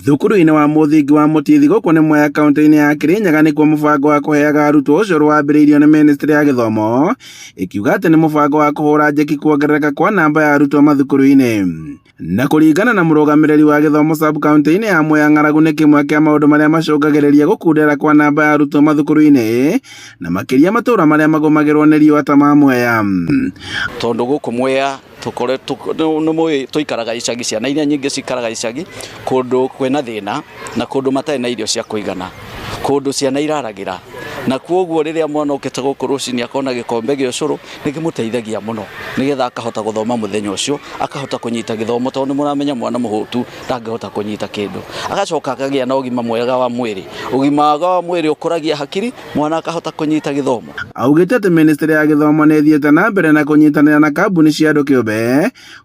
Thukuru-inĩ wa mũthingi wa Mũtithi gũkũ nĩ Mwea kaunti-inĩ ya Kirinyaga nĩkuo mũbango wa kũheaga arutwo ũcũrũ wambĩrĩirio nĩ Ministry ya Gĩthomo ĩkiuga atĩ nĩ mũbango wa kũhũra njeki kuongerereka kwa namba ya arutwo mathukuru-inĩ. Na kũringana na mũrũgamĩrĩri wa gĩthomo sub-kaunti-inĩ ya Mwea, ng'aragu nĩ kĩmwe kĩa maũndũ marĩa macũngagĩrĩria gũkundera kwa namba ya arutwo mathukuru-inĩ na makĩria matũũra marĩa magũmagĩrwo nĩ riũa ta ma Mwea. Tondũ gũkũ Mwea tũikaraga icagi, ciana iria nyingĩ cikaraga icagi kũndũ kwĩna thĩna na kũndũ matarĩ na irio cia kũigana, kũndũ ciana iraragĩra, na kwoguo rĩrĩa mwana ũkĩte gũkũ rũcinĩ akona gĩkombe gĩa ũcũrũ nĩ kĩmũteithagia mũno nĩgetha akahota gũthoma mũthenya ũcio, akahota kũnyita gĩthomo, tondũ mũramenya mwana mũhũtu ndangĩhota kũnyita kĩndũ, agacoka akagĩa na ũgima mwega wa mwĩrĩ. Ũgima mwega wa mwĩrĩ ũkũragia hakiri, mwana akahota kũnyita gĩthomo. Augĩte atĩ Ministry ya Gĩthomo nĩ ĩthiĩte na mbere na kũnyitanĩra na kambuni cia andũ kĩũmbe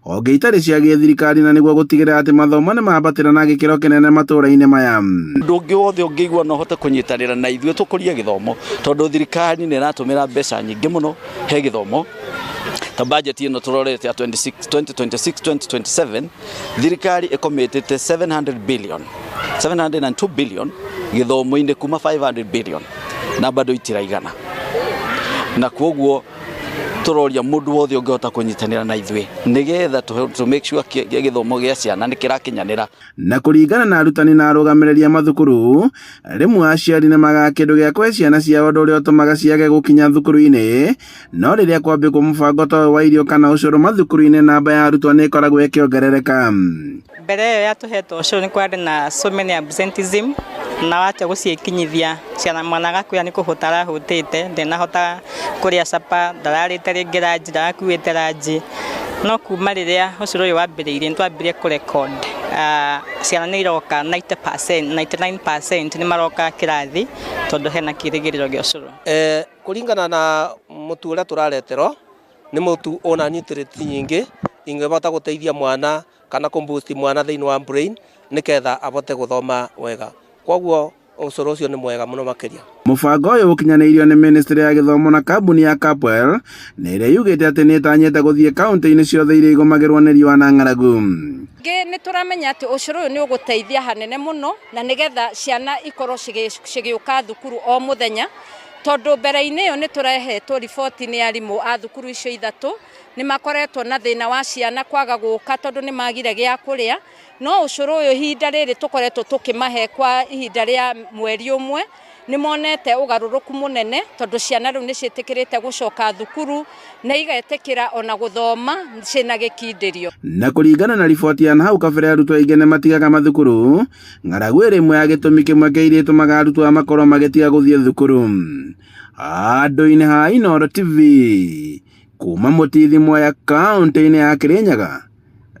honge itarĩ cia gĩthirikari na nĩguo gũtigĩrĩra atĩ mathomo nĩ mambatĩra na gĩkĩro kĩnene matũũra-inĩ maya. Ũndũ ũngĩ wothe ũngĩigua no hote kũnyitanĩra na ithuĩ tũkũrie gĩthomo, tondũ thirikari nĩ ĩratũmĩra mbeca nyingĩ mũno he gĩthomo. Ta budget ĩno tũrorete ya 2026-2027 thirikari ĩkomitĩte 702 billion gĩthomo-inĩ kuma 500 billion na bado itiraigana, na kwoguo tũroria mũndũ wothe ũngĩhota kũnyitanĩra na ithuĩ nĩgetha to make sure gĩthomo gĩa ciana nĩ kĩrakinyanĩra. Na kũringana na arutani na arũgamĩrĩri mathukuru, rĩmwe aciari nĩ magaga kĩndũ gĩa kũhe ciana ciao ũndũ ũrĩa ũtũmaga ciage gũkinya thukuru-inĩ, no rĩrĩa kwambĩkwo mũbango ta wa irio kana ũcũrũ mathukuru-inĩ, namba ya arutwo nĩ ĩkoragwo ĩkĩongerereka. Mbere ĩyo yatũhetwo ũcũrũ nĩ kwarĩ na so many absenteeism, na wacha gũciĩkinyithia ciana, mwana agakuya nĩ kũhũta arahũtĩte, ndenahota kũrĩa capa, ndararĩte rĩngĩ ranji, ndarakuĩte ranji. No kuma rĩrĩa ũcũrũ ũyũ wambĩrĩirie nĩ twambirie kũrecord ciana nĩ iroka 99% nĩ maroka kĩrathi tondũ hena kĩrĩgĩrĩro gĩa ũcũrũ. Kũringana na mũtu ũrĩa tũrareterwo nĩ mũtu ona nutrients nyingĩ ingĩhota gũteithia mwana kana kũmboost mwana thĩinĩ wa brain nĩgetha ahote gũthoma wega. Kwoguo ũcũrũ ũcio nĩ mwega mũno makĩria. Mũbango ũyũ ũkinyanĩirio nĩ Ministry ya Gĩthomo na kambuni ya Capwell nĩ ĩrĩa yugĩte atĩ nĩ ĩtanyĩte gũthiĩ kaunti-inĩ ciothe iria igũmagĩrwo nĩ riũa na ng'aragu. Nĩ tũramenya atĩ ũcũrũ ũyũ nĩ ũgũteithia hanene mũno na nĩgetha ciana ikorwo cigĩũka thukuru o mũthenya, tondũ mbere-inĩ ĩyo nĩ tũrehetwo riboti nĩ arimũ a thukuru icio ithatũ nĩ makoretwo na thĩna wa ciana kwaga gũka tondũ nĩ magire gĩa kũrĩa. No ũcũrũ ũyũ ihinda rĩrĩ tũkoretwo tũkĩmahe kwa ihinda rĩa mweri ũmwe nĩ monete ũgarũrũku mũnene, tondũ ciana rĩu nĩ ciĩtĩkĩrĩte gũcoka thukuru na igetĩkĩra ona gũthoma ciĩna gĩkindĩrio. Na kũringana na riboti ya hau kabere, arutwo aingĩ nĩ matigaga mathukuru, ng'aragu ĩrĩ ĩmwe ya gĩtũmi kĩmwe kĩa iria itũmaga arutwo makorwo magĩtiga gũthiĩ thukuru. Handũ-inĩ ha Inooro TV kuma Mũtithi, Mwea kaunti-inĩ ya Kirinyaga,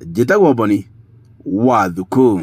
njĩtagwo Boni wa Thuku.